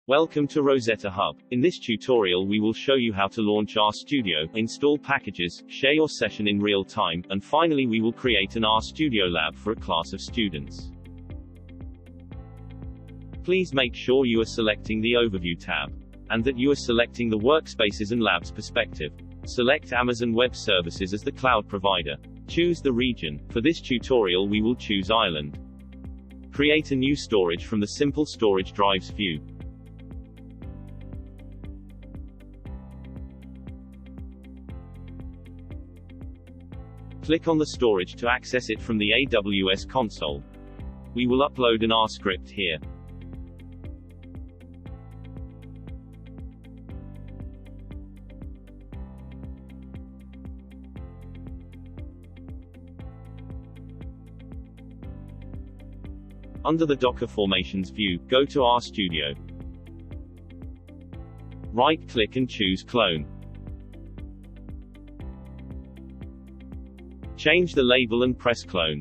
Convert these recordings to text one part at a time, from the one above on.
Welcome to Rosetta Hub. In this tutorial we will show you how to launch RStudio, install packages, share your session in real time, and finally we will create an RStudio Lab for a class of students. Please make sure you are selecting the Overview tab, and that you are selecting the Workspaces and Labs perspective. Select Amazon Web Services as the cloud provider. Choose the region. For this tutorial we will choose Ireland. Create a new storage from the Simple Storage Drives view. Click on the storage to access it from the AWS console. We will upload an R script here. Under the Docker Formations view, go to RStudio. Right-click and choose Clone. Change the label and press Clone.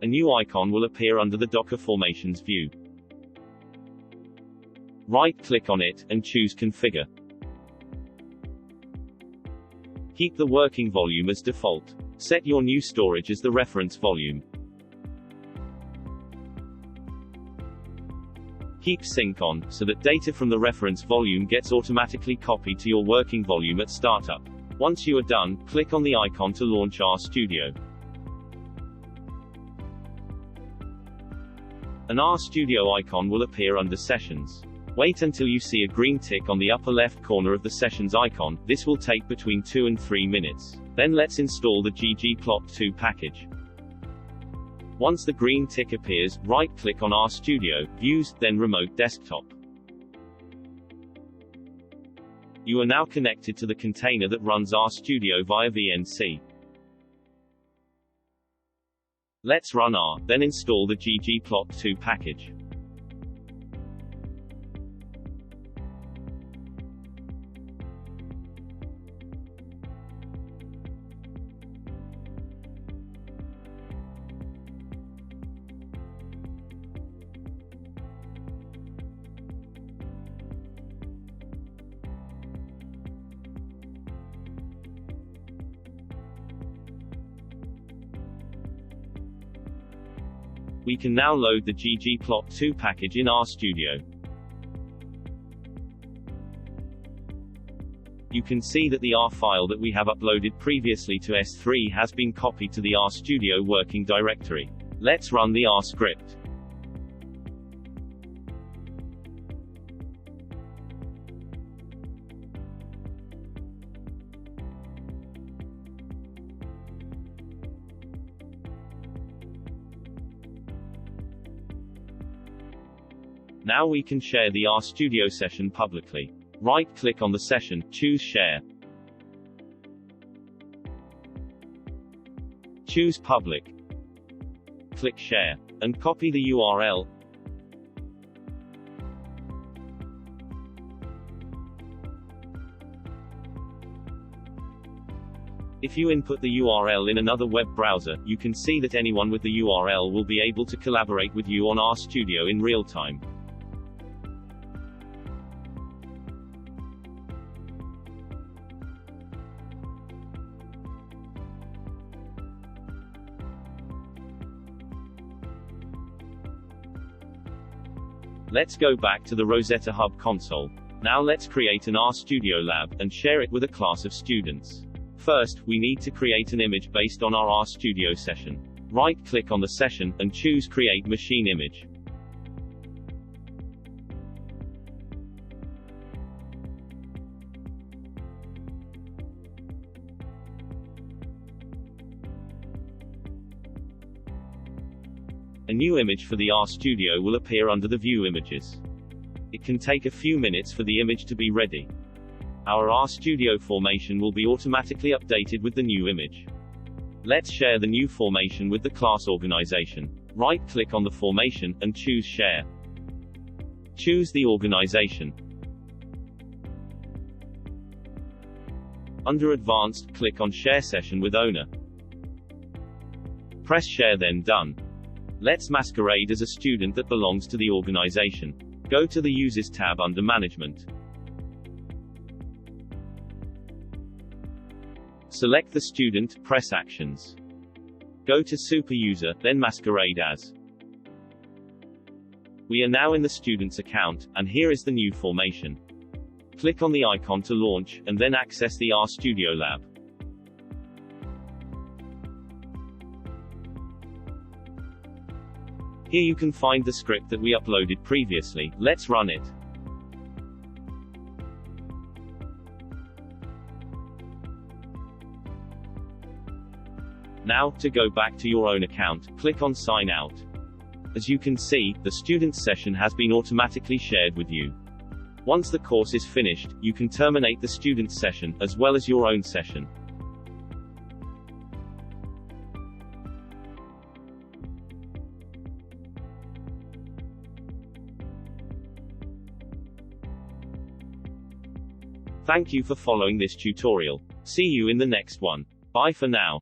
A new icon will appear under the Docker Formations view. Right-click on it, and choose Configure. Keep the working volume as default. Set your new storage as the reference volume. Keep sync on, so that data from the reference volume gets automatically copied to your working volume at startup. Once you are done, click on the icon to launch RStudio. An RStudio icon will appear under Sessions. Wait until you see a green tick on the upper left corner of the Sessions icon. This will take between 2 and 3 minutes. Then let's install the ggplot2 package. Once the green tick appears, right-click on RStudio, Views, then Remote Desktop. You are now connected to the container that runs RStudio via VNC. Let's run R, then install the ggplot2 package. We can now load the ggplot2 package in RStudio. You can see that the R file that we have uploaded previously to S3 has been copied to the RStudio working directory. Let's run the R script. Now we can share the RStudio session publicly. Right-click on the session, choose Share. Choose Public. Click Share, and copy the URL. If you input the URL in another web browser, you can see that anyone with the URL will be able to collaborate with you on RStudio in real time. Let's go back to the Rosetta Hub console. Now let's create an RStudio Lab, and share it with a class of students. First, we need to create an image based on our RStudio session. Right-click on the session, and choose Create Machine Image. A new image for the RStudio will appear under the View Images. It can take a few minutes for the image to be ready. Our RStudio formation will be automatically updated with the new image. Let's share the new formation with the class organization. Right-click on the formation, and choose Share. Choose the organization. Under Advanced, click on Share Session with Owner. Press Share, then Done. Let's masquerade as a student that belongs to the organization. Go to the Users tab under Management. Select the student, press Actions. Go to Super User, then Masquerade as. We are now in the student's account, and here is the new formation. Click on the icon to launch, and then access the RStudio Lab. Here you can find the script that we uploaded previously. Let's run it. Now, to go back to your own account, click on Sign Out. As you can see, the student's session has been automatically shared with you. Once the course is finished, you can terminate the student's session, as well as your own session. Thank you for following this tutorial. See you in the next one. Bye for now.